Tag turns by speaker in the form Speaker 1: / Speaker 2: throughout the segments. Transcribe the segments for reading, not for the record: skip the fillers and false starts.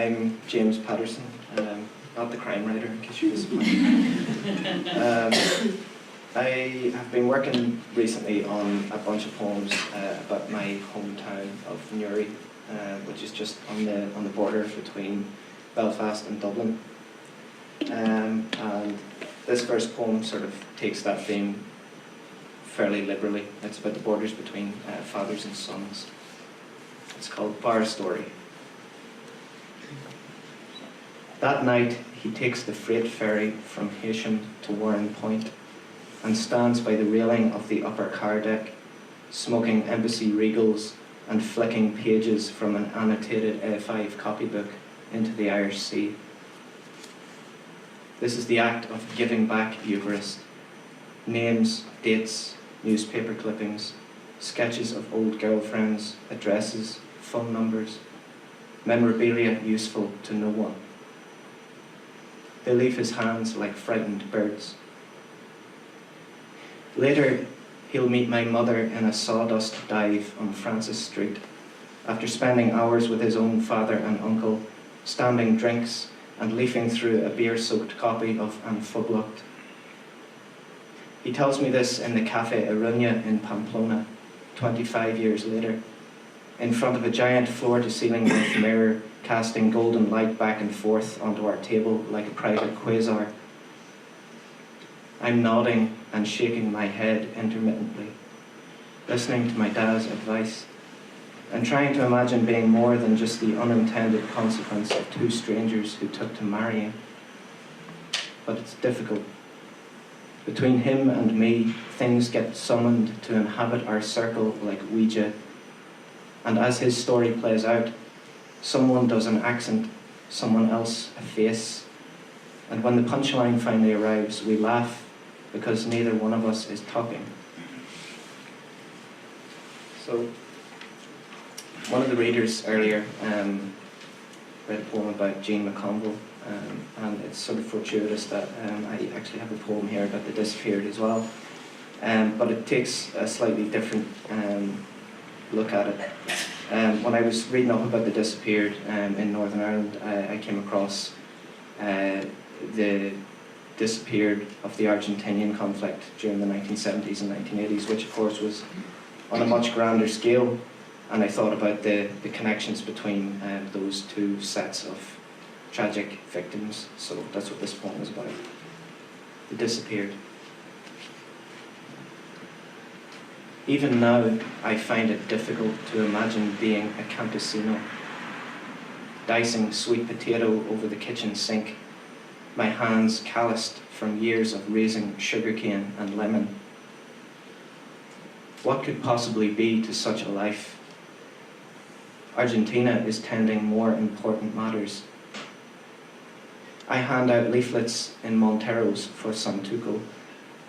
Speaker 1: I'm James Patterson, not the crime writer, in case you're disappointed. I have been working recently on a bunch of poems about my hometown of Newry, which is just on the border between Belfast and Dublin. And this first poem sort of takes that theme fairly liberally. It's about the borders between fathers and sons. It's called Bar Story. That night, he takes the freight ferry from Heysham to Warren Point and stands by the railing of the upper car deck, smoking embassy regals and flicking pages from an annotated A5 copybook into the Irish Sea. This is the act of giving back Eucharist. Names, dates, newspaper clippings, sketches of old girlfriends, addresses, phone numbers, memorabilia useful to no one. They leave his hands like frightened birds. Later, he'll meet my mother in a sawdust dive on Francis Street, after spending hours with his own father and uncle, stamping drinks and leafing through a beer-soaked copy of An Phoblacht. He tells me this in the Café Iruña in Pamplona, 25 years later, in front of a giant floor-to-ceiling roof mirror casting golden light back and forth onto our table like a private quasar. I'm nodding and shaking my head intermittently, listening to my dad's advice, and trying to imagine being more than just the unintended consequence of two strangers who took to marrying. But it's difficult. Between him and me, things get summoned to inhabit our circle like Ouija, and as his story plays out, someone does an accent, someone else a face, and when the punchline finally arrives, we laugh because neither one of us is talking. So, one of the readers earlier read a poem about Jean McConville, and it's sort of fortuitous that I actually have a poem here about the disappeared as well, but it takes a slightly different look at it. When I was reading up about the disappeared in Northern Ireland, I came across the disappeared of the Argentinian conflict during the 1970s and 1980s, which of course was on a much grander scale, and I thought about the connections between those two sets of tragic victims. So that's what this poem is about. The disappeared. Even now, I find it difficult to imagine being a campesino, dicing sweet potato over the kitchen sink, my hands calloused from years of raising sugarcane and lemon. What could possibly be to such a life? Argentina is tending more important matters. I hand out leaflets in Monteros for Santuco.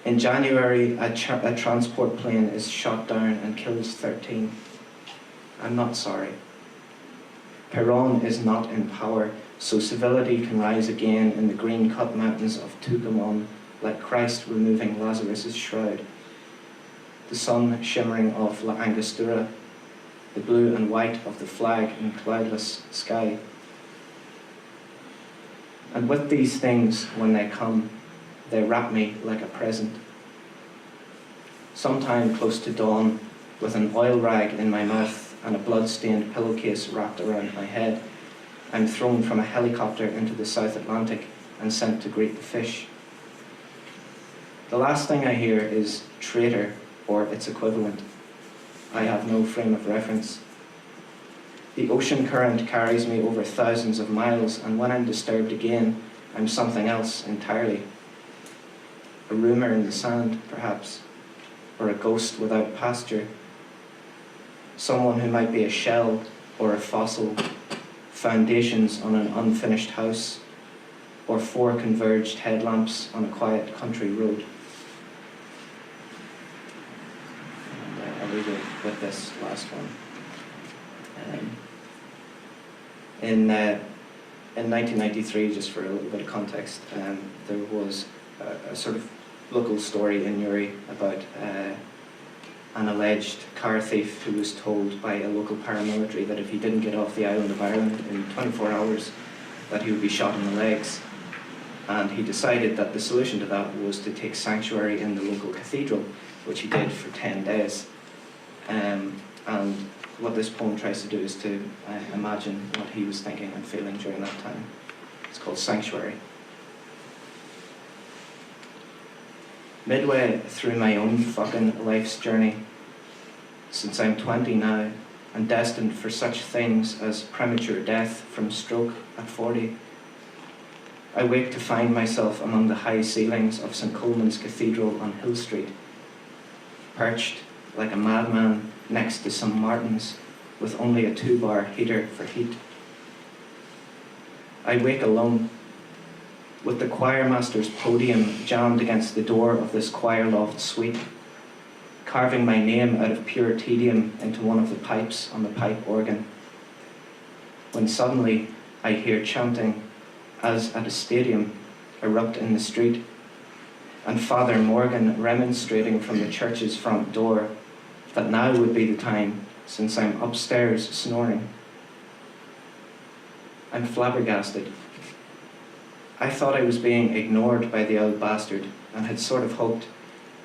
Speaker 1: In January, a transport plane is shot down and kills 13. I'm not sorry. Perón is not in power, so civility can rise again in the green-cut mountains of Tucumán, like Christ removing Lazarus' shroud. The sun shimmering off La Angostura, the blue and white of the flag in cloudless sky. And with these things, when they come, they wrap me like a present. Sometime close to dawn, with an oil rag in my mouth and a blood-stained pillowcase wrapped around my head, I'm thrown from a helicopter into the South Atlantic and sent to greet the fish. The last thing I hear is traitor or its equivalent. I have no frame of reference. The ocean current carries me over thousands of miles, and when I'm disturbed again, I'm something else entirely. A rumour in the sand, perhaps, or a ghost without pasture. Someone who might be a shell or a fossil, foundations on an unfinished house, or 4 converged headlamps on a quiet country road. And I'll leave it with this last one. In 1993, just for a little bit of context, there was a sort of local story in Newry about an alleged car thief who was told by a local paramilitary that if he didn't get off the island of Ireland in 24 hours, that he would be shot in the legs. And he decided that the solution to that was to take sanctuary in the local cathedral, which he did for 10 days. And what this poem tries to do is to imagine what he was thinking and feeling during that time. It's called Sanctuary. Midway through my own fucking life's journey, since I'm 20 now, and destined for such things as premature death from stroke at 40, I wake to find myself among the high ceilings of St. Colman's Cathedral on Hill Street, perched like a madman next to some Martins with only a 2-bar heater for heat. I wake alone, with the choirmaster's podium jammed against the door of this choir loft suite, carving my name out of pure tedium into one of the pipes on the pipe organ, when suddenly I hear chanting as at a stadium erupt in the street, and Father Morgan remonstrating from the church's front door that now would be the time, since I'm upstairs snoring. I'm flabbergasted. I thought I was being ignored by the old bastard, and had sort of hoped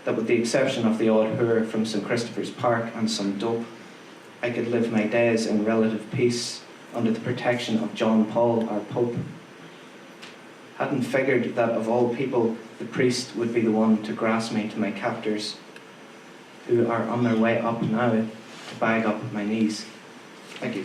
Speaker 1: that with the exception of the odd hoor from St. Christopher's Park and some dope, I could live my days in relative peace under the protection of John Paul, our Pope. Hadn't figured that of all people, the priest would be the one to grasp me to my captors, who are on their way up now to bag up my knees. Thank you.